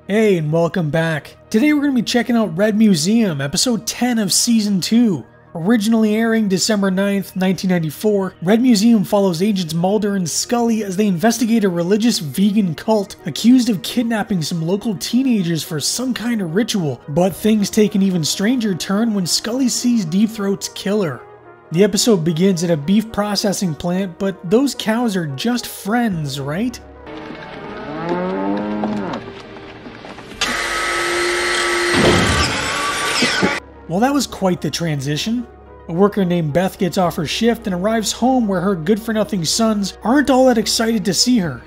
Hey, and welcome back. Today we're going to be checking out Red Museum, episode 10 of season 2. Originally airing December 9th, 1994, Red Museum follows agents Mulder and Scully as they investigate a religious vegan cult accused of kidnapping some local teenagers for some kind of ritual, but things take an even stranger turn when Scully sees Deep Throat's killer. The episode begins at a beef processing plant, but those cows are just friends, right? Well, that was quite the transition. A worker named Beth gets off her shift and arrives home where her good-for-nothing sons aren't all that excited to see her.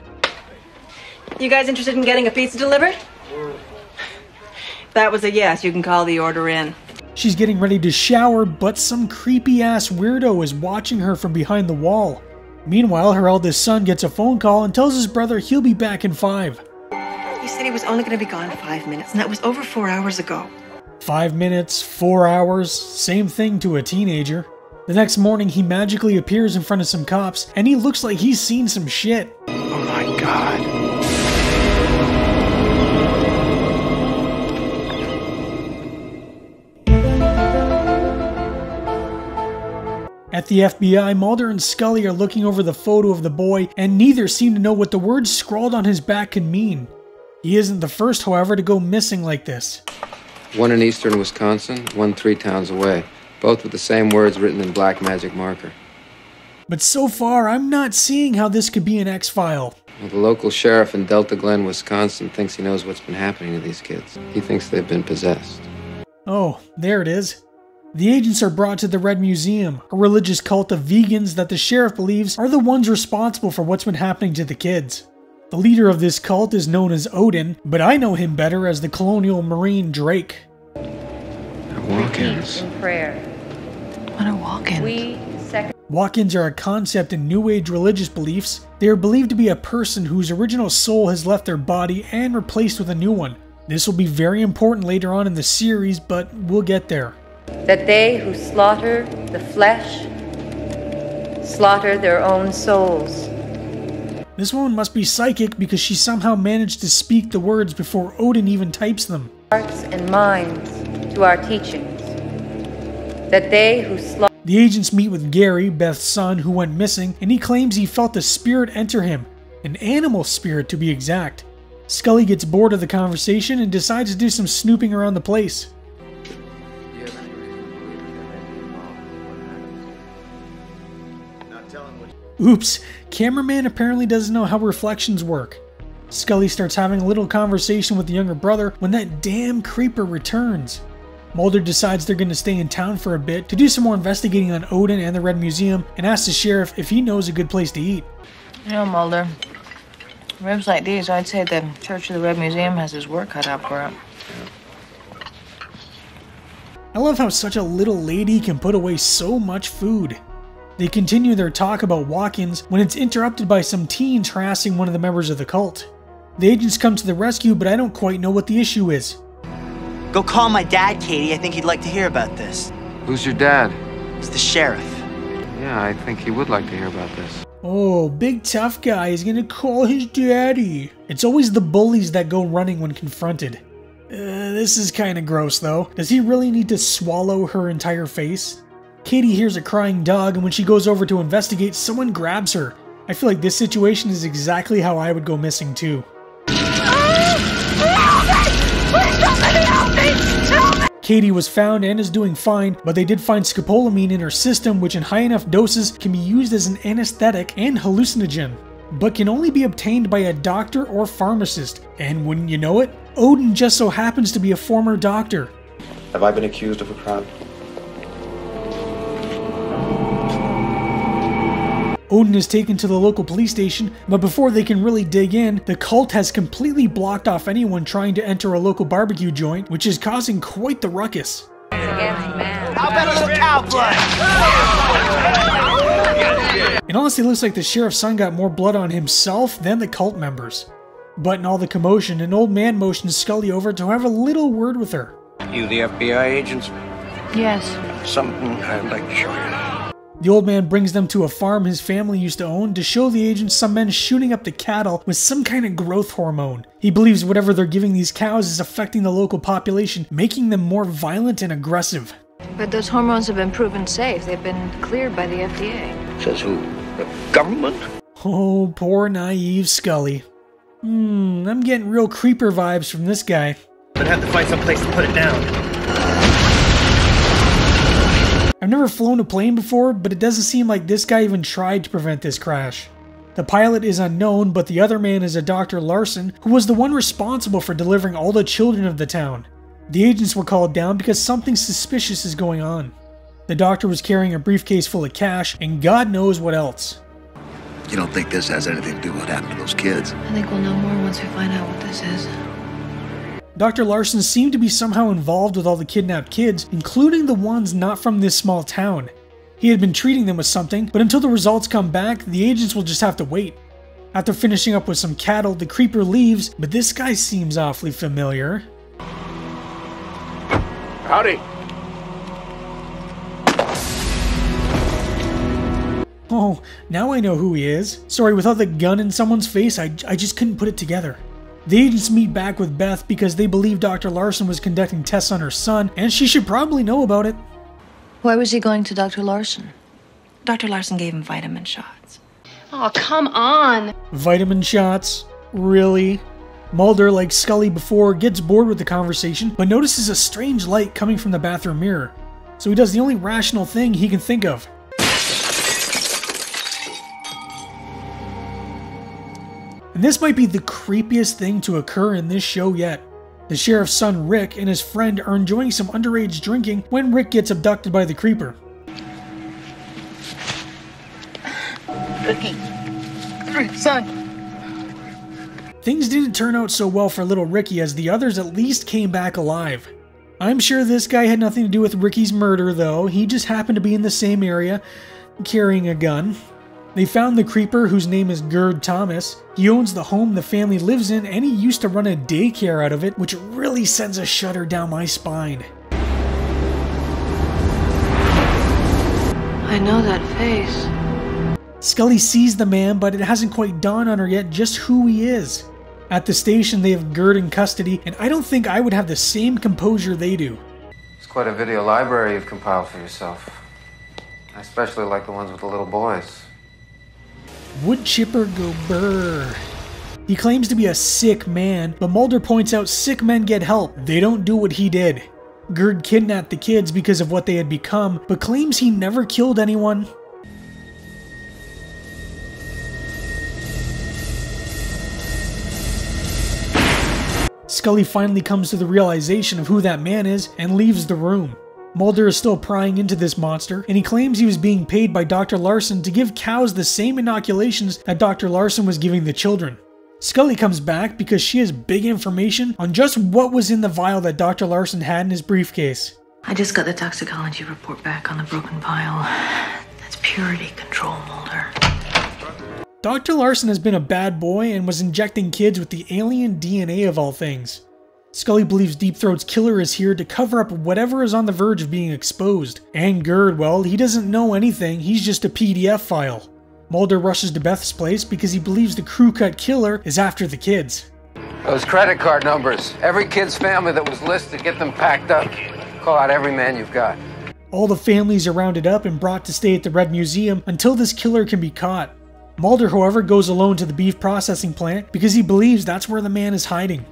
You guys interested in getting a pizza delivered? If that was a yes, you can call the order in. She's getting ready to shower, but some creepy-ass weirdo is watching her from behind the wall. Meanwhile, her eldest son gets a phone call and tells his brother he'll be back in 5. He said he was only going to be gone 5 minutes, and that was over 4 hours ago. 5 minutes, 4 hours, same thing to a teenager. The next morning, he magically appears in front of some cops, and he looks like he's seen some shit. Oh my god. At the FBI, Mulder and Scully are looking over the photo of the boy, and neither seem to know what the words scrawled on his back can mean. He isn't the first, however, to go missing like this. One in eastern Wisconsin, one 3 towns away. Both with the same words written in black magic marker. But so far, I'm not seeing how this could be an X-File. Well, the local sheriff in Delta Glen, Wisconsin thinks he knows what's been happening to these kids. He thinks they've been possessed. Oh, there it is. The agents are brought to the Red Museum, a religious cult of vegans that the sheriff believes are the ones responsible for what's been happening to the kids. The leader of this cult is known as Odin, but I know him better as the colonial marine Drake. Walk-ins. In prayer. What are walk-ins? Walk-ins are a concept in New Age religious beliefs. They are believed to be a person whose original soul has left their body and replaced with a new one. This will be very important later on in the series, but we'll get there. That they who slaughter the flesh slaughter their own souls. This woman must be psychic because she somehow managed to speak the words before Odin even types them. Hearts and minds to our teachings. That they who slaughter. The agents meet with Gary, Beth's son, who went missing, and he claims he felt a spirit enter him. An animal spirit, to be exact. Scully gets bored of the conversation and decides to do some snooping around the place. Oops, cameraman apparently doesn't know how reflections work. Scully starts having a little conversation with the younger brother when that damn creeper returns. Mulder decides they're going to stay in town for a bit to do some more investigating on Odin and the Red Museum and asks the sheriff if he knows a good place to eat. You know, Mulder, ribs like these, I'd say the Church of the Red Museum has his work cut out for it. I love how such a little lady can put away so much food. They continue their talk about walk-ins when it's interrupted by some teens harassing one of the members of the cult. The agents come to the rescue, but I don't quite know what the issue is. Go call my dad, Katie. I think he'd like to hear about this. Who's your dad? He's the sheriff. Yeah, I think he would like to hear about this. Oh, big tough guy is gonna call his daddy. It's always the bullies that go running when confronted. This is kinda gross though. Does he really need to swallow her entire face? Katie hears a crying dog, and when she goes over to investigate, someone grabs her. I feel like this situation is exactly how I would go missing too. Katie was found and is doing fine, but they did find scopolamine in her system, which in high enough doses can be used as an anesthetic and hallucinogen, but can only be obtained by a doctor or pharmacist. And wouldn't you know it, Odin just so happens to be a former doctor. Have I been accused of a crime? Odin is taken to the local police station, but before they can really dig in, the cult has completely blocked off anyone trying to enter a local barbecue joint, which is causing quite the ruckus. How about some cow blood? It honestly looks like the sheriff's son got more blood on himself than the cult members. But in all the commotion, an old man motions Scully over to have a little word with her. You the FBI agents? Yes. Something I'd like to show you. The old man brings them to a farm his family used to own to show the agents some men shooting up the cattle with some kind of growth hormone. He believes whatever they're giving these cows is affecting the local population, making them more violent and aggressive. But those hormones have been proven safe. They've been cleared by the FDA. Says who? The government? Oh, poor naive Scully. I'm getting real creeper vibes from this guy. I'd have to find some place to put it down. I've never flown a plane before, but it doesn't seem like this guy even tried to prevent this crash. The pilot is unknown, but the other man is a Dr. Larson, who was the one responsible for delivering all the children of the town. The agents were called down because something suspicious is going on. The doctor was carrying a briefcase full of cash, and God knows what else. You don't think this has anything to do with what happened to those kids? I think we'll know more once we find out what this is. Dr. Larson seemed to be somehow involved with all the kidnapped kids, including the ones not from this small town. He had been treating them with something, but until the results come back, the agents will just have to wait. After finishing up with some cattle, the creeper leaves, but this guy seems awfully familiar. Howdy. Oh, now I know who he is. Sorry, without the gun in someone's face, I just couldn't put it together. The agents meet back with Beth because they believe Dr. Larson was conducting tests on her son, and she should probably know about it. Why was he going to Dr. Larson? Dr. Larson gave him vitamin shots. Oh, come on. Vitamin shots? Really? Mulder, like Scully before, gets bored with the conversation, but notices a strange light coming from the bathroom mirror. So he does the only rational thing he can think of. And this might be the creepiest thing to occur in this show yet. The sheriff's son Rick and his friend are enjoying some underage drinking when Rick gets abducted by the creeper. Ricky. Son. Things didn't turn out so well for little Ricky, as the others at least came back alive. I'm sure this guy had nothing to do with Ricky's murder though, he just happened to be in the same area, carrying a gun. They found the creeper, whose name is Gerd Thomas. He owns the home the family lives in, and he used to run a daycare out of it, which really sends a shudder down my spine. I know that face. Scully sees the man, but it hasn't quite dawned on her yet just who he is. At the station, they have Gerd in custody, and I don't think I would have the same composure they do. It's quite a video library you've compiled for yourself. I especially like the ones with the little boys. Wood chipper go brr. He claims to be a sick man, but Mulder points out sick men get help. They don't do what he did. Gerd kidnapped the kids because of what they had become, but claims he never killed anyone. Scully finally comes to the realization of who that man is and leaves the room. Mulder is still prying into this monster, and he claims he was being paid by Dr. Larson to give cows the same inoculations that Dr. Larson was giving the children. Scully comes back because she has big information on just what was in the vial that Dr. Larson had in his briefcase. I just got the toxicology report back on the broken vial. That's purity control, Mulder. Dr. Larson has been a bad boy and was injecting kids with the alien DNA of all things. Scully believes Deep Throat's killer is here to cover up whatever is on the verge of being exposed. And Gerd, well, he doesn't know anything, he's just a PDF file. Mulder rushes to Beth's place because he believes the crew-cut killer is after the kids. Those credit card numbers. Every kid's family that was listed, get them packed up. Call out every man you've got. All the families are rounded up and brought to stay at the Red Museum until this killer can be caught. Mulder, however, goes alone to the beef processing plant because he believes that's where the man is hiding.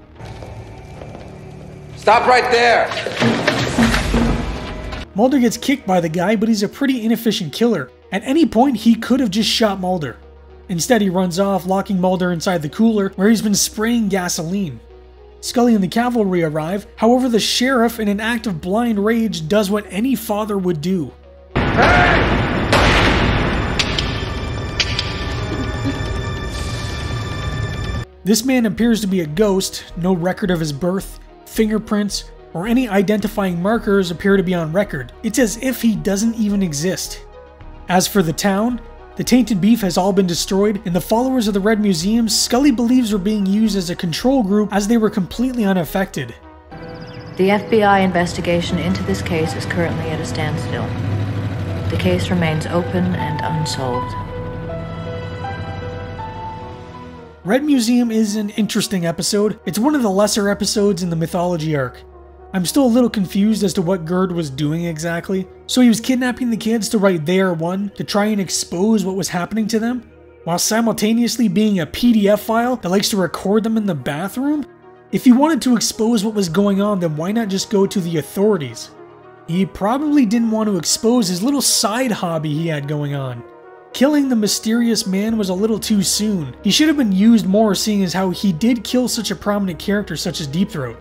Stop right there! Mulder gets kicked by the guy, but he's a pretty inefficient killer. At any point, he could have just shot Mulder. Instead, he runs off, locking Mulder inside the cooler, where he's been spraying gasoline. Scully and the cavalry arrive, however the sheriff, in an act of blind rage, does what any father would do. Hey! This man appears to be a ghost, no record of his birth, fingerprints, or any identifying markers appear to be on record. It's as if he doesn't even exist. As for the town, the tainted beef has all been destroyed, and the followers of the Red Museum Scully believes were being used as a control group as they were completely unaffected. The FBI investigation into this case is currently at a standstill. The case remains open and unsolved. Red Museum is an interesting episode. It's one of the lesser episodes in the mythology arc. I'm still a little confused as to what Gerd was doing exactly. So he was kidnapping the kids to write They Are One to try and expose what was happening to them, while simultaneously being a PDF file that likes to record them in the bathroom? If he wanted to expose what was going on, then why not just go to the authorities? He probably didn't want to expose his little side hobby he had going on. Killing the mysterious man was a little too soon. He should have been used more, seeing as how he did kill such a prominent character such as Deep Throat.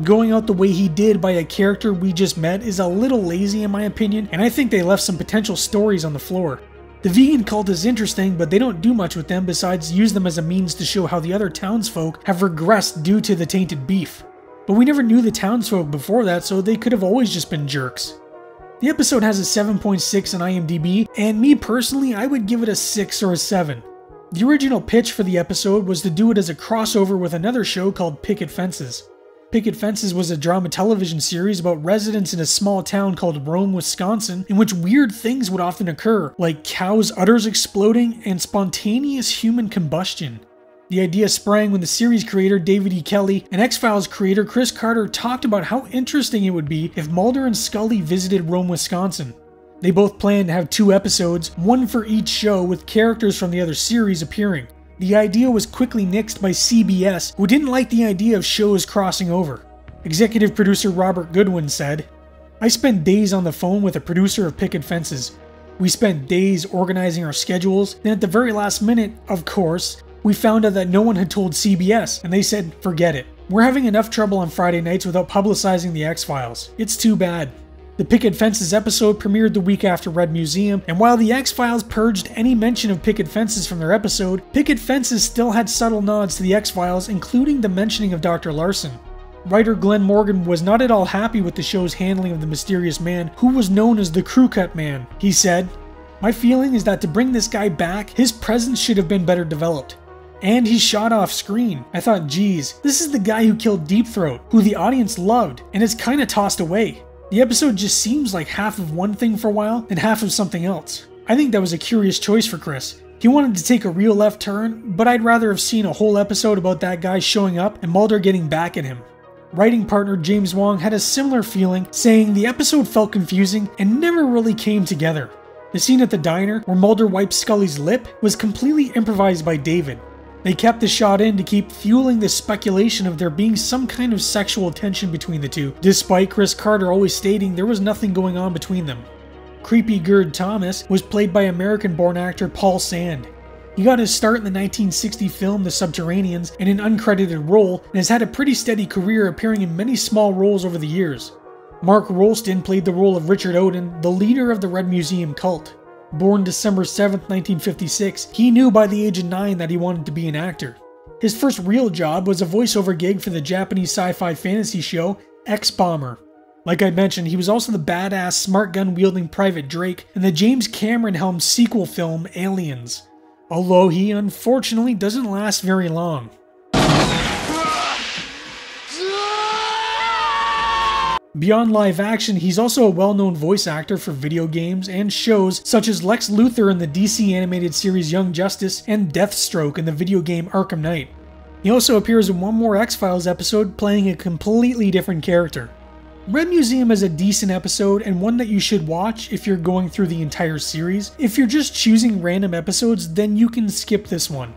Going out the way he did by a character we just met is a little lazy in my opinion, and I think they left some potential stories on the floor. The vegan cult is interesting, but they don't do much with them besides use them as a means to show how the other townsfolk have regressed due to the tainted beef. But we never knew the townsfolk before that, so they could have always just been jerks. The episode has a 7.6 on IMDb, and me personally, I would give it a 6 or a 7. The original pitch for the episode was to do it as a crossover with another show called Picket Fences. Picket Fences was a drama television series about residents in a small town called Rome, Wisconsin, in which weird things would often occur, like cows' udders exploding and spontaneous human combustion. The idea sprang when the series creator David E. Kelley and X-Files creator Chris Carter talked about how interesting it would be if Mulder and Scully visited Rome, Wisconsin. They both planned to have 2 episodes, one for each show, with characters from the other series appearing. The idea was quickly nixed by CBS, who didn't like the idea of shows crossing over. Executive producer Robert Goodwin said, "I spent days on the phone with a producer of Picket Fences. We spent days organizing our schedules, then at the very last minute, of course, we found out that no one had told CBS, and they said, forget it. We're having enough trouble on Friday nights without publicizing the X-Files. It's too bad." The Picket Fences episode premiered the week after Red Museum, and while the X-Files purged any mention of Picket Fences from their episode, Picket Fences still had subtle nods to the X-Files, including the mentioning of Dr. Larson. Writer Glenn Morgan was not at all happy with the show's handling of the mysterious man, who was known as the Crew Cut Man. He said, "My feeling is that to bring this guy back, his presence should have been better developed. And he's shot off screen. I thought, geez, this is the guy who killed Deep Throat, who the audience loved, and it's kinda tossed away. The episode just seems like half of one thing for a while, and half of something else. I think that was a curious choice for Chris. He wanted to take a real left turn, but I'd rather have seen a whole episode about that guy showing up and Mulder getting back at him." Writing partner James Wong had a similar feeling, saying the episode felt confusing and never really came together. The scene at the diner, where Mulder wipes Scully's lip, was completely improvised by David. They kept the shot in to keep fueling the speculation of there being some kind of sexual tension between the two, despite Chris Carter always stating there was nothing going on between them. Creepy Gerd Thomas was played by American-born actor Paul Sand. He got his start in the 1960 film The Subterraneans in an uncredited role and has had a pretty steady career, appearing in many small roles over the years. Mark Rolston played the role of Richard Odin, the leader of the Red Museum cult. Born December 7, 1956, he knew by the age of 9 that he wanted to be an actor. His first real job was a voiceover gig for the Japanese sci-fi fantasy show X-Bomber. Like I mentioned, he was also the badass smart gun-wielding Private Drake in the James Cameron-helmed sequel film Aliens, although he unfortunately doesn't last very long. Beyond live action, he's also a well-known voice actor for video games and shows such as Lex Luthor in the DC animated series Young Justice and Deathstroke in the video game Arkham Knight. He also appears in one more X-Files episode playing a completely different character. Red Museum is a decent episode and one that you should watch if you're going through the entire series. If you're just choosing random episodes, then you can skip this one.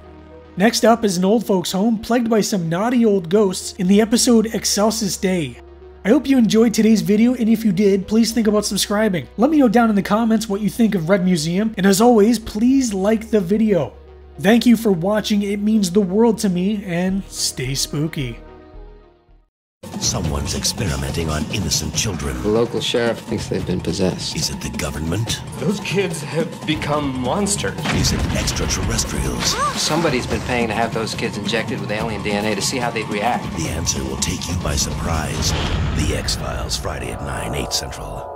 Next up is an old folks' home plagued by some naughty old ghosts in the episode Excelsis Day. I hope you enjoyed today's video, and if you did, please think about subscribing. Let me know down in the comments what you think of Red Museum, and as always, please like the video. Thank you for watching, it means the world to me, and stay spooky. Someone's experimenting on innocent children. The local sheriff thinks they've been possessed. Is it the government? Those kids have become monsters. Is it extraterrestrials? Somebody's been paying to have those kids injected with alien DNA to see how they'd react. The answer will take you by surprise. The X-Files, Friday at 9, 8 Central.